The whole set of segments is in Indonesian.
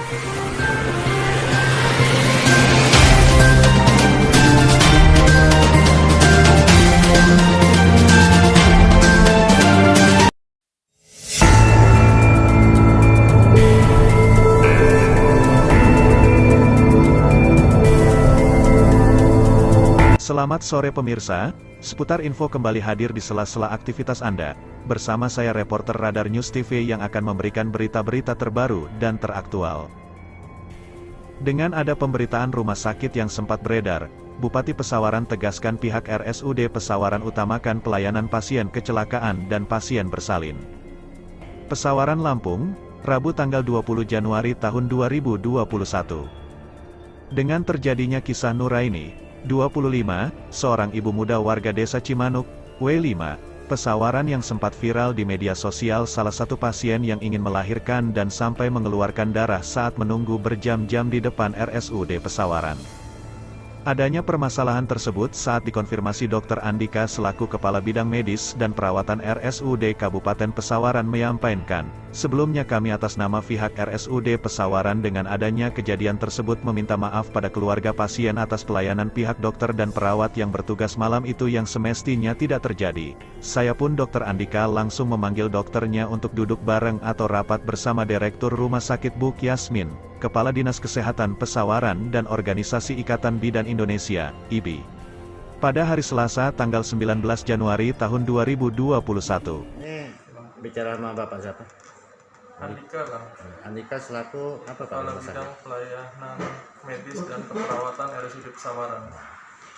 Selamat sore pemirsa, seputar info kembali hadir di sela-sela aktivitas Anda, bersama saya reporter Radar News TV yang akan memberikan berita-berita terbaru dan teraktual. Dengan ada pemberitaan rumah sakit yang sempat beredar, Bupati Pesawaran tegaskan pihak RSUD Pesawaran utamakan pelayanan pasien kecelakaan dan pasien bersalin. Pesawaran Lampung, Rabu tanggal 20 Januari tahun 2021. Dengan terjadinya kisah Nuraini, 25, seorang ibu muda warga desa Cimanuk, W5, Pesawaran yang sempat viral di media sosial salah satu pasien yang ingin melahirkan dan sampai mengeluarkan darah saat menunggu berjam-jam di depan RSUD Pesawaran. Adanya permasalahan tersebut saat dikonfirmasi Dr. Andika selaku Kepala Bidang Medis dan Perawatan RSUD Kabupaten Pesawaran menyampaikan, sebelumnya kami atas nama pihak RSUD Pesawaran dengan adanya kejadian tersebut meminta maaf pada keluarga pasien atas pelayanan pihak dokter dan perawat yang bertugas malam itu yang semestinya tidak terjadi. Saya pun Dr. Andika langsung memanggil dokternya untuk duduk bareng atau rapat bersama Direktur Rumah Sakit Buk Yasmin, Kepala Dinas Kesehatan Pesawaran dan Organisasi Ikatan Bidan Indonesia, IBI. Pada hari Selasa tanggal 19 Januari tahun 2021. Ini bicara sama Bapak siapa? Andika lah, Andika selaku apa Pak? Kepala Bidang Pelayanan Medis dan Keperawatan RSUD Pesawaran.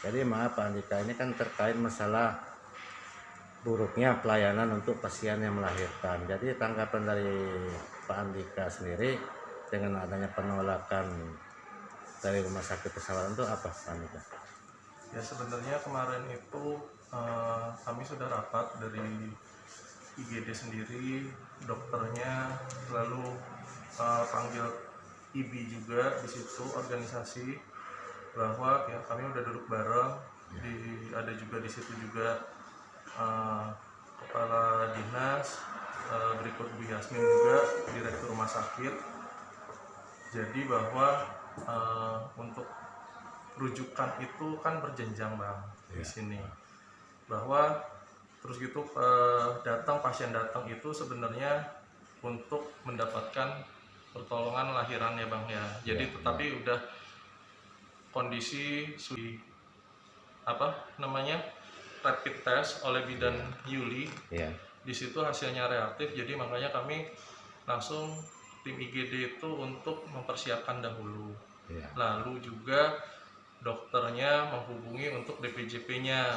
Jadi maaf Pak Andika, ini kan terkait masalah buruknya pelayanan untuk pasien yang melahirkan. Jadi tanggapan dari Pak Andika sendiri dengan adanya penolakan dari Rumah Sakit Pesawaran itu apa Pak Andika? Ya sebenarnya kemarin itu kami sudah rapat dari IGD sendiri, dokternya, lalu panggil IBI juga di situ organisasi, bahwa ya kami udah duduk bareng, ada juga di situ juga Kepala Dinas, berikut Bu Yasmin juga, Direktur Rumah Sakit. Jadi bahwa untuk rujukan itu kan berjenjang Bang di sini, bahwa terus gitu pasien datang itu sebenarnya untuk mendapatkan pertolongan lahiran ya Bang ya. Jadi tetapi udah kondisi rapid test oleh bidan Yuli. Di situ hasilnya reaktif, jadi makanya kami langsung tim IGD itu untuk mempersiapkan dahulu. Lalu juga dokternya menghubungi untuk DPJP-nya.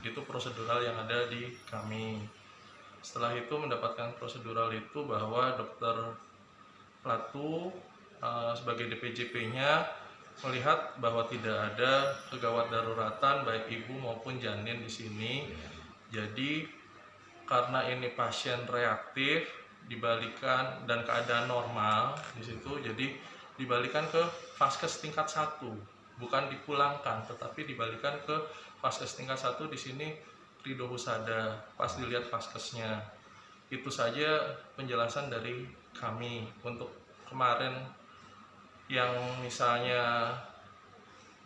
Itu prosedural yang ada di kami. Setelah itu mendapatkan prosedural itu bahwa dokter Platu sebagai DPJP-nya melihat bahwa tidak ada kegawat daruratan baik ibu maupun janin di sini. Jadi karena ini pasien reaktif dibalikan dan keadaan normal di situ, jadi dibalikan ke Vaskes tingkat 1, bukan dipulangkan tetapi dibalikan ke Vaskes tingkat 1. Di sini Rido Husada pas dilihat Vaskesnya. Itu saja penjelasan dari kami. Untuk kemarin yang misalnya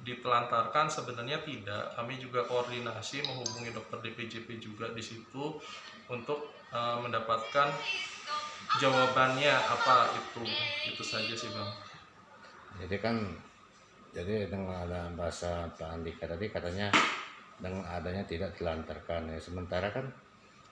ditelantarkan, sebenarnya tidak. Kami juga koordinasi menghubungi dokter DPJP juga di situ untuk mendapatkan jawabannya apa itu saja sih Bang. Jadi dengan ada bahasa Pak Andika tadi katanya dengan adanya tidak telantarkan ya. Sementara kan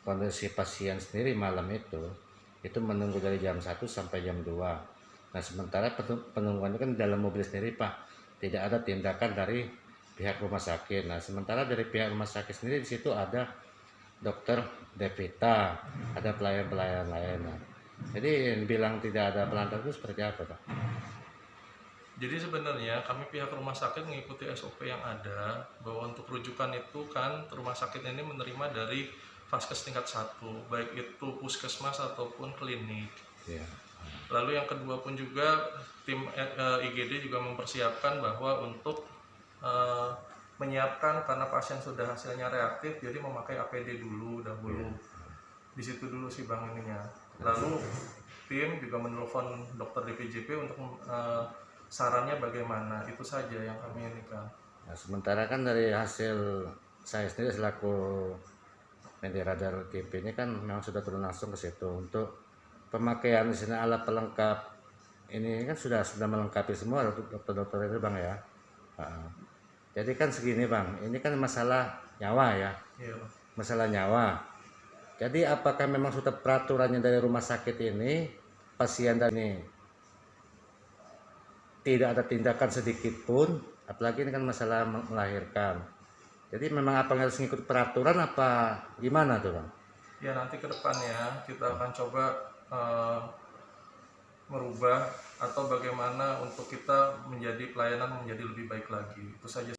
kondisi pasien sendiri malam itu menunggu dari jam 1 sampai jam 2. Nah sementara penungguan itu kan dalam mobil sendiri Pak, tidak ada tindakan dari pihak rumah sakit. Nah sementara dari pihak rumah sakit sendiri di situ ada dokter Devita, ada pelayan-pelayan lain. Nah, jadi bilang tidak ada pelantar itu seperti apa Pak? Jadi sebenarnya kami pihak rumah sakit mengikuti SOP yang ada, bahwa untuk rujukan itu kan rumah sakit ini menerima dari Vaskes tingkat 1, baik itu puskesmas ataupun klinik. Lalu yang kedua pun juga tim IGD juga mempersiapkan bahwa untuk menyiapkan, karena pasien sudah hasilnya reaktif, jadi memakai APD dahulu. Di situ dulu sih Bang ininya. Lalu tim juga menelpon dokter DPJP untuk sarannya bagaimana. Itu saja yang kami inikan. Nah, sementara kan dari hasil saya sendiri selaku media radar TP ini kan memang sudah turun langsung ke situ untuk pemakaian di sini alat pelengkap ini kan sudah melengkapi semua dokter-dokter itu bang ya. Jadi kan segini bang, ini kan masalah nyawa ya. Iya. Masalah nyawa. Jadi apakah memang sudah peraturannya dari rumah sakit ini pasien ini tidak ada tindakan sedikit pun, apalagi ini kan masalah melahirkan. Jadi memang apa harus ngikut peraturan apa gimana tuh bang? Ya nanti ke depannya kita akan coba merubah atau bagaimana untuk kita menjadi pelayanan menjadi lebih baik lagi. Itu saja.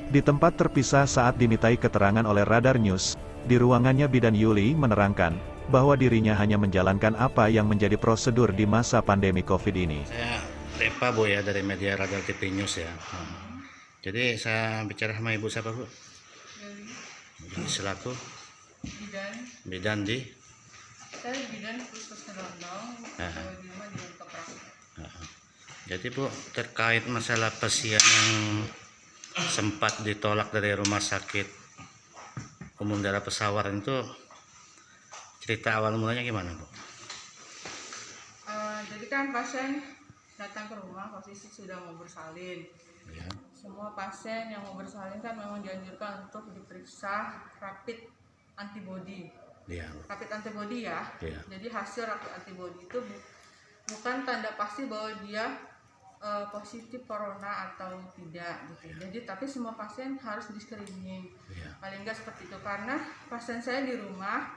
Di tempat terpisah saat dimintai keterangan oleh Radar News, di ruangannya Bidan Yuli menerangkan bahwa dirinya hanya menjalankan apa yang menjadi prosedur di masa pandemi COVID ini. Saya Repa Bu ya dari media Radar TV News ya. Jadi saya bicara sama ibu siapa Bu? Yuli. Selaku bidan di? Saya bidan Puskesmas Rondong, di rumah di Toprak. Jadi Bu, terkait masalah pasien yang sempat ditolak dari rumah sakit umum daerah Pesawaran itu, cerita awal mulanya gimana Bu? Jadi kan pasien datang ke rumah posisi sudah mau bersalin. Ya. Semua pasien yang mau bersalin kan memang dianjurkan untuk diperiksa rapid antibody. Ya. Rapid antibody ya. Ya. Jadi hasil rapid antibody itu bukan tanda pasti bahwa dia positif corona atau tidak gitu. Jadi tapi semua pasien harus di screening. Paling enggak seperti itu karena pasien saya di rumah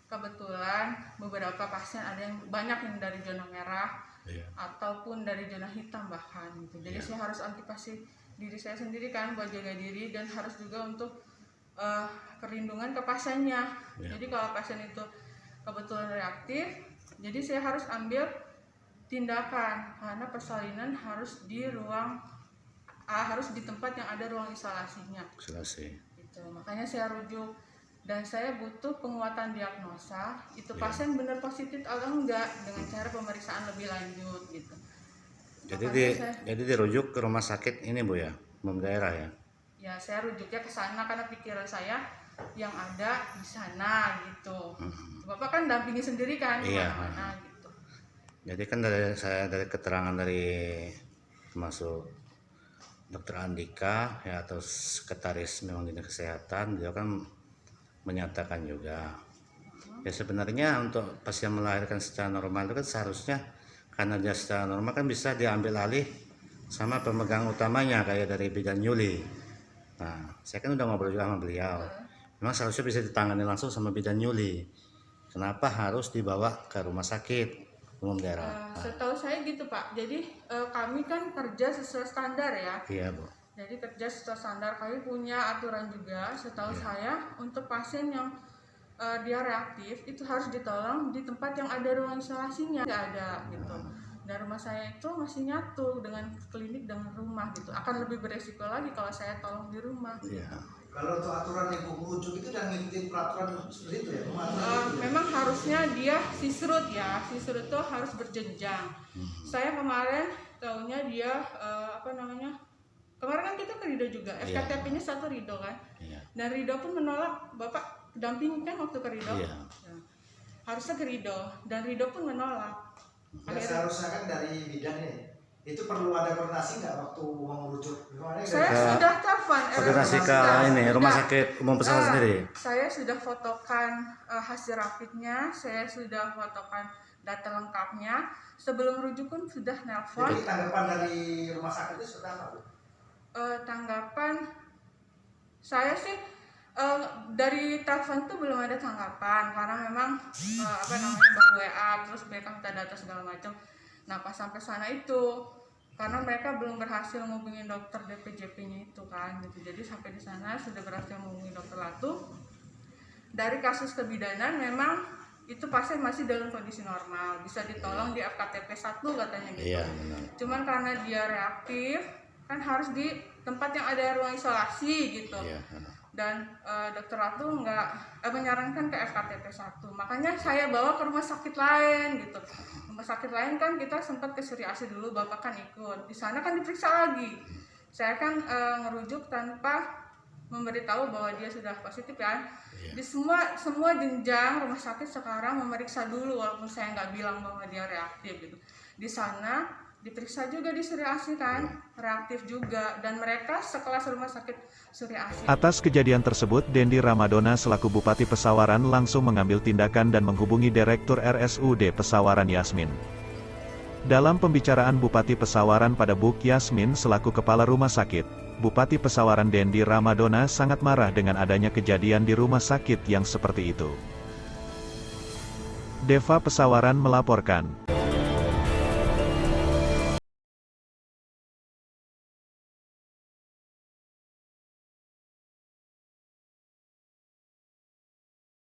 kebetulan beberapa pasien ada yang banyak yang dari zona merah ataupun dari zona hitam bahkan gitu. Jadi saya harus antisipasi diri saya sendiri kan buat jaga diri dan harus juga untuk perlindungan ke pasiennya. Jadi kalau pasien itu kebetulan reaktif, jadi saya harus ambil tindakan karena persalinan harus di tempat yang ada ruang isolasinya. Isolasi. Gitu. Makanya saya rujuk dan saya butuh penguatan diagnosa itu pasien benar positif atau enggak dengan cara pemeriksaan lebih lanjut gitu. Jadi dirujuk ke rumah sakit ini Bu ya, umum daerah ya. Ya saya rujuknya ke sana karena pikiran saya yang ada di sana gitu. Bapak kan dampingi sendiri kan kemana-mana gitu. Jadi kan dari keterangan dari termasuk Dr. Andika ya atau sekretaris memang dinas kesehatan, dia kan menyatakan juga ya sebenarnya untuk pasien melahirkan secara normal itu kan seharusnya karena dia secara normal kan bisa diambil alih sama pemegang utamanya kayak dari Bidan Yuli. Nah saya kan udah ngobrol juga sama beliau, memang seharusnya bisa ditangani langsung sama Bidan Yuli. Kenapa harus dibawa ke rumah sakit umum daerah? Setahu saya gitu Pak, jadi kami kan kerja sesuai standar ya. Iya Bu. Jadi kerja sesuai standar, kami punya aturan juga setahu saya untuk pasien yang dia reaktif itu harus ditolong di tempat yang ada ruang isolasinya, nggak ada gitu. Dan rumah saya itu masih nyatu dengan klinik dengan rumah gitu, akan lebih beresiko lagi kalau saya tolong di rumah. Kalau untuk aturan yang merujuk itu dan mengikuti peraturan seperti itu ya? Memang harusnya dia sisrut ya, sisrut itu harus berjenjang. Saya kemarin tahunya dia kemarin kan kita ke Rido juga, FKTP-nya satu Rido kan, dan Rido pun menolak, Bapak dampingi kan waktu ke Rido, harusnya ke Rido, dan Rido pun menolak. Seharusnya kan dari bidan itu perlu ada koordinasi nggak waktu mau merujuk? Saya sudah telepon koordinasi ke ini rumah sakit umum Pesawaran sendiri. Saya sudah fotokan hasil rapidnya, saya sudah fotokan data lengkapnya. Sebelum rujuk pun sudah nelpon. Jadi tanggapan dari rumah sakit itu sudah apa? Tanggapan saya sih dari telepon tuh belum ada tanggapan karena memang baru WA terus mereka minta data segala macam. Nah pas sampai sana itu karena mereka belum berhasil menghubungi dokter DPJP-nya itu kan gitu. Jadi sampai di sana sudah berhasil menghubungi dokter Latu. Dari kasus kebidanan memang itu pasien masih dalam kondisi normal, bisa ditolong di FKTP 1 katanya gitu. Cuman karena dia reaktif kan harus di tempat yang ada ruang isolasi gitu. dan dokter Ratu nggak menyarankan ke FKTP 1. Makanya saya bawa ke rumah sakit lain gitu. Rumah sakit lain kan kita sempat ke Suri Asi dulu, Bapak kan ikut. Di sana kan diperiksa lagi. Saya kan ngerujuk tanpa memberitahu bahwa dia sudah positif ya. Di semua jenjang rumah sakit sekarang memeriksa dulu walaupun saya nggak bilang bahwa dia reaktif gitu. Di sana diperiksa juga di Suri Asi kan, reaktif juga, dan mereka sekelas rumah sakit Suri Asi. Atas kejadian tersebut, Dendi Ramadona selaku Bupati Pesawaran langsung mengambil tindakan dan menghubungi Direktur RSUD Pesawaran Yasmin. Dalam pembicaraan Bupati Pesawaran pada Buk Yasmin selaku Kepala Rumah Sakit, Bupati Pesawaran Dendi Ramadona sangat marah dengan adanya kejadian di rumah sakit yang seperti itu. Deva Pesawaran melaporkan.